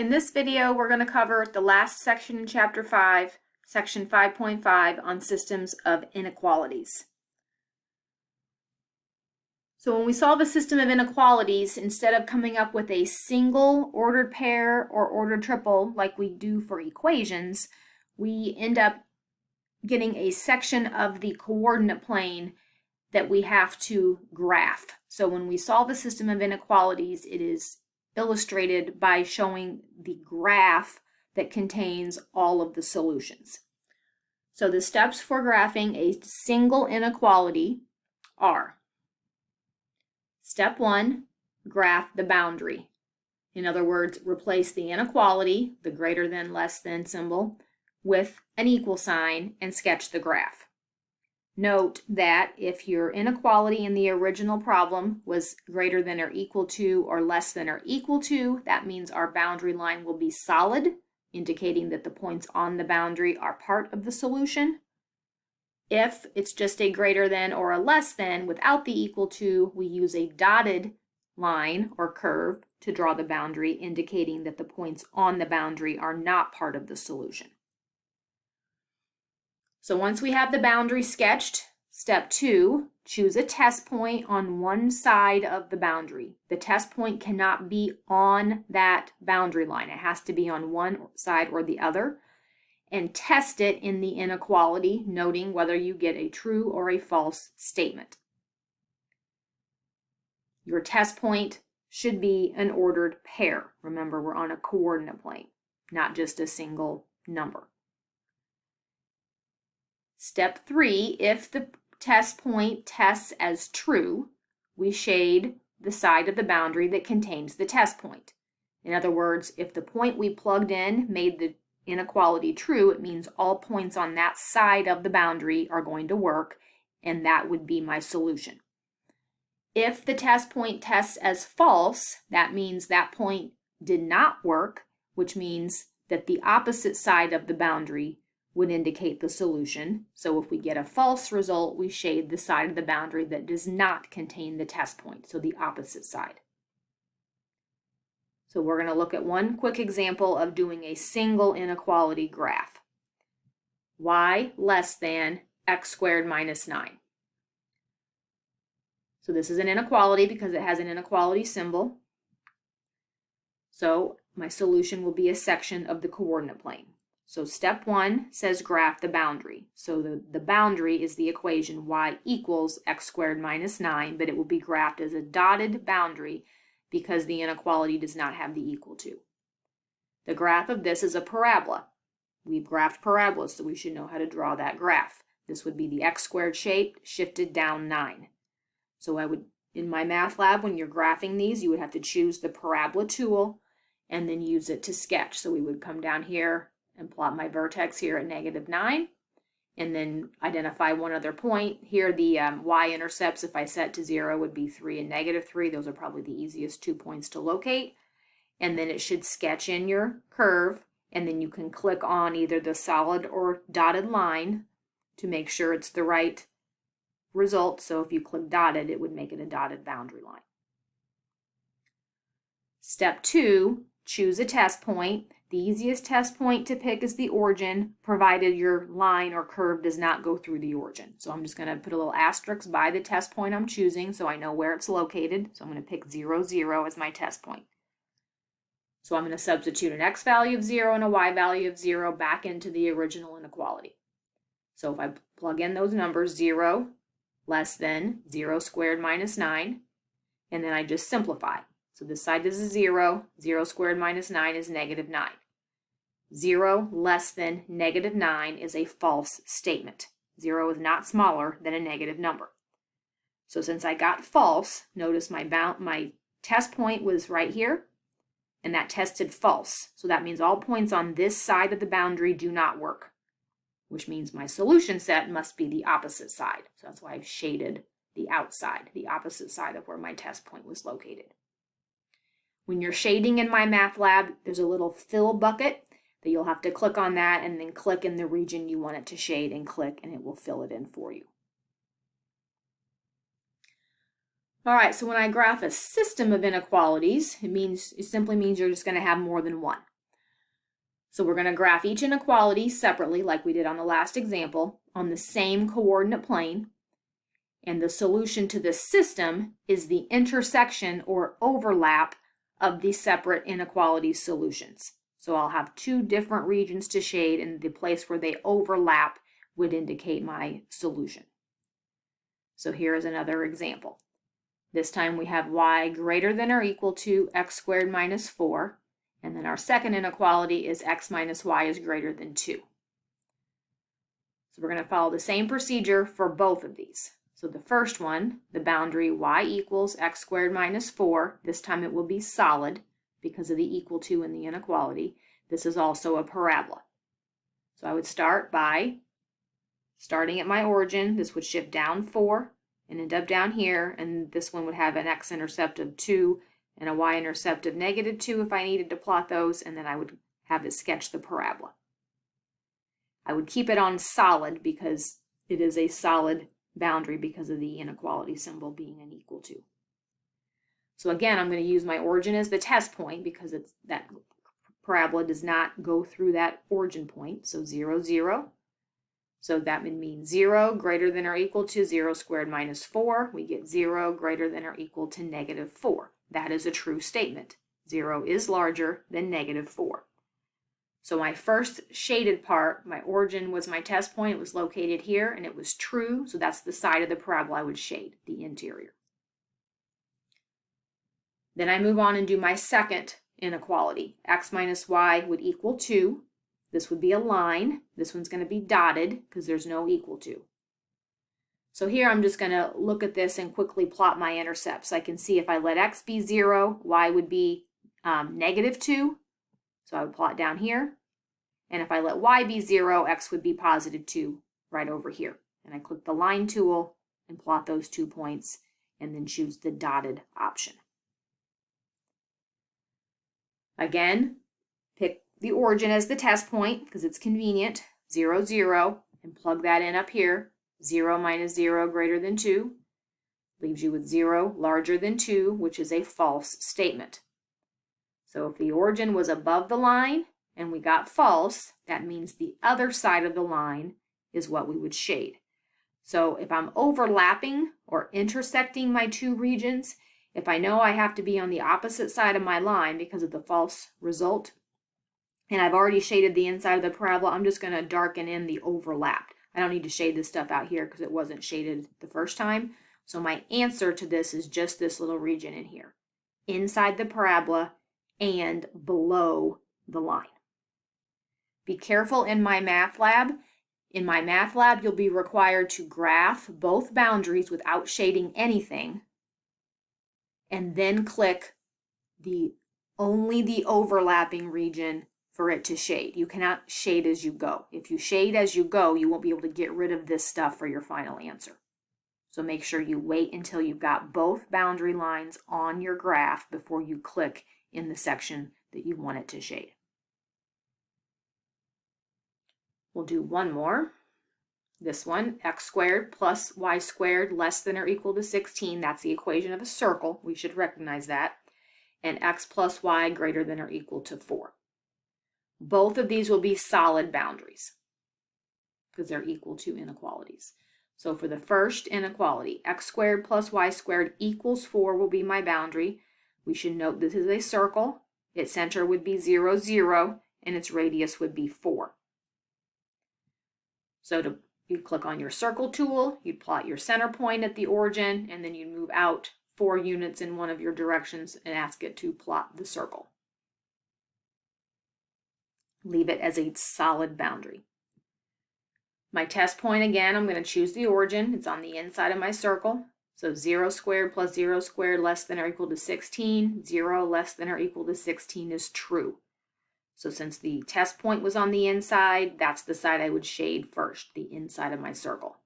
In this video, we're going to cover the last section in Chapter 5, Section 5.5 on systems of inequalities. So when we solve a system of inequalities, instead of coming up with a single ordered pair or ordered triple like we do for equations, we end up getting a section of the coordinate plane that we have to graph. So when we solve a system of inequalities, it is illustrated by showing the graph that contains all of the solutions. So the steps for graphing a single inequality are: Step 1, graph the boundary. In other words, replace the inequality, the greater than, less than symbol, with an equal sign and sketch the graph. Note that if your inequality in the original problem was greater than or equal to or less than or equal to, that means our boundary line will be solid, indicating that the points on the boundary are part of the solution. If it's just a greater than or a less than without the equal to, we use a dotted line or curve to draw the boundary, indicating that the points on the boundary are not part of the solution. So once we have the boundary sketched, step 2, choose a test point on one side of the boundary. The test point cannot be on that boundary line. It has to be on one side or the other. And test it in the inequality, noting whether you get a true or a false statement. Your test point should be an ordered pair. Remember, we're on a coordinate plane, not just a single number. Step 3, if the test point tests as true, we shade the side of the boundary that contains the test point. In other words, if the point we plugged in made the inequality true, it means all points on that side of the boundary are going to work, and that would be my solution. If the test point tests as false, that means that point did not work, which means that the opposite side of the boundary would indicate the solution. So if we get a false result, we shade the side of the boundary that does not contain the test point, so the opposite side. So we're going to look at one quick example of doing a single inequality graph. Y less than x squared minus 9. So this is an inequality because it has an inequality symbol. So my solution will be a section of the coordinate plane. So step 1 says graph the boundary. So the boundary is the equation y equals x squared minus 9, but it will be graphed as a dotted boundary because the inequality does not have the equal to. The graph of this is a parabola. We've graphed parabolas, so we should know how to draw that graph. This would be the x squared shape shifted down 9. So I would, in my math lab, when you're graphing these, you would have to choose the parabola tool and then use it to sketch. So we would come down here and plot my vertex here at -9, and then identify one other point. Here the y-intercepts, if I set to 0, would be 3 and -3. Those are probably the easiest 2 points to locate. And then it should sketch in your curve, and then you can click on either the solid or dotted line to make sure it's the right result. So if you click dotted, it would make it a dotted boundary line. Step 2, choose a test point. The easiest test point to pick is the origin, provided your line or curve does not go through the origin. So I'm just going to put a little asterisk by the test point I'm choosing so I know where it's located. So I'm going to pick 0, 0 as my test point. So I'm going to substitute an x value of 0 and a y value of 0 back into the original inequality. So if I plug in those numbers, 0 less than 0 squared minus 9, and then I just simplify. So this side is a 0. 0 squared minus 9 is -9. 0 less than -9 is a false statement. 0 is not smaller than a negative number. So since I got false, notice my test point was right here, and that tested false. So that means all points on this side of the boundary do not work, which means my solution set must be the opposite side. So that's why I've shaded the outside, the opposite side of where my test point was located. When you're shading in my math lab, there's a little fill bucket that you'll have to click on that and then click in the region you want it to shade and click, and it will fill it in for you. All right, so when I graph a system of inequalities, it simply means you're just going to have more than one. So we're going to graph each inequality separately like we did on the last example on the same coordinate plane. And the solution to this system is the intersection or overlap of the separate inequality solutions. So I'll have two different regions to shade, and the place where they overlap would indicate my solution. So here is another example. This time we have y greater than or equal to x squared minus 4, and then our second inequality is x minus y is greater than 2. So we're going to follow the same procedure for both of these. So the first one, the boundary y equals x squared minus 4, this time it will be solid because of the equal to in the inequality. This is also a parabola. So I would start by starting at my origin. This would shift down 4 and end up down here, and this one would have an x-intercept of 2 and a y-intercept of -2 if I needed to plot those, and then I would have it sketch the parabola. I would keep it on solid because it is a solid boundary because of the inequality symbol being an equal to. So again, I'm going to use my origin as the test point because it's that parabola does not go through that origin point. So 0, 0. So that would mean 0 greater than or equal to 0 squared minus 4. We get 0 greater than or equal to -4. That is a true statement. 0 is larger than -4. So my first shaded part, my origin was my test point. It was located here, and it was true. So that's the side of the parabola I would shade, the interior. Then I move on and do my second inequality. X minus y would equal 2. This would be a line. This one's going to be dotted because there's no equal to. So here I'm just going to look at this and quickly plot my intercepts. I can see if I let x be 0, y would be -2. So I would plot down here. And if I let y be 0, x would be +2 right over here. And I click the line tool and plot those 2 points and then choose the dotted option. Again, pick the origin as the test point because it's convenient, 0, 0, and plug that in up here. 0 minus 0 greater than 2 leaves you with 0 larger than 2, which is a false statement. So if the origin was above the line and we got false, that means the other side of the line is what we would shade. So if I'm overlapping or intersecting my two regions, if I know I have to be on the opposite side of my line because of the false result, and I've already shaded the inside of the parabola, I'm just going to darken in the overlapped. I don't need to shade this stuff out here because it wasn't shaded the first time. So my answer to this is just this little region in here, inside the parabola and below the line. Be careful in my math lab. In my math lab, you'll be required to graph both boundaries without shading anything, and then click only the overlapping region for it to shade. You cannot shade as you go. If you shade as you go, you won't be able to get rid of this stuff for your final answer. So make sure you wait until you've got both boundary lines on your graph before you click in the section that you want it to shade. We'll do one more. This one, x squared plus y squared less than or equal to 16. That's the equation of a circle. We should recognize that. And x plus y greater than or equal to 4. Both of these will be solid boundaries because they're equal to inequalities. So for the first inequality, x squared plus y squared equals 4 will be my boundary. We should note this is a circle. Its center would be 0, 0, and its radius would be 4. So you'd click on your circle tool, you'd plot your center point at the origin, and then you'd move out 4 units in one of your directions and ask it to plot the circle. Leave it as a solid boundary. My test point, again, I'm going to choose the origin. It's on the inside of my circle. So 0 squared plus 0 squared less than or equal to 16. 0 less than or equal to 16 is true. So since the test point was on the inside, that's the side I would shade first, the inside of my circle.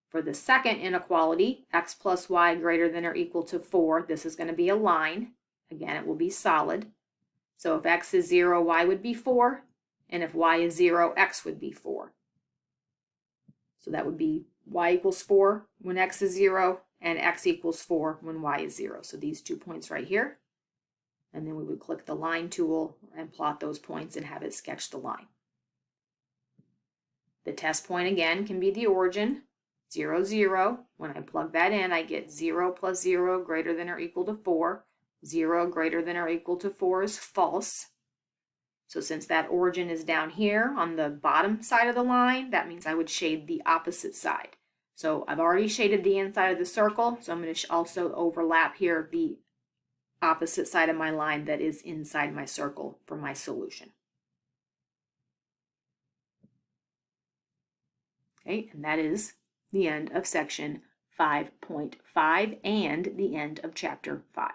For the second inequality, x plus y greater than or equal to 4, this is going to be a line. Again, it will be solid. So if x is 0, y would be 4. And if y is 0, x would be 4. So that would be y equals 4 when x is 0, and x equals 4 when y is 0. So these 2 points right here. and then we would click the line tool and plot those points and have it sketch the line. The test point again can be the origin, 0, 0. When I plug that in, I get 0 plus 0 greater than or equal to 4. 0 greater than or equal to 4 is false. So since that origin is down here on the bottom side of the line, that means I would shade the opposite side. So I've already shaded the inside of the circle, so I'm going to also overlap here the opposite side of my line that is inside my circle for my solution. Okay, and that is the end of section 5.5 and the end of chapter 5.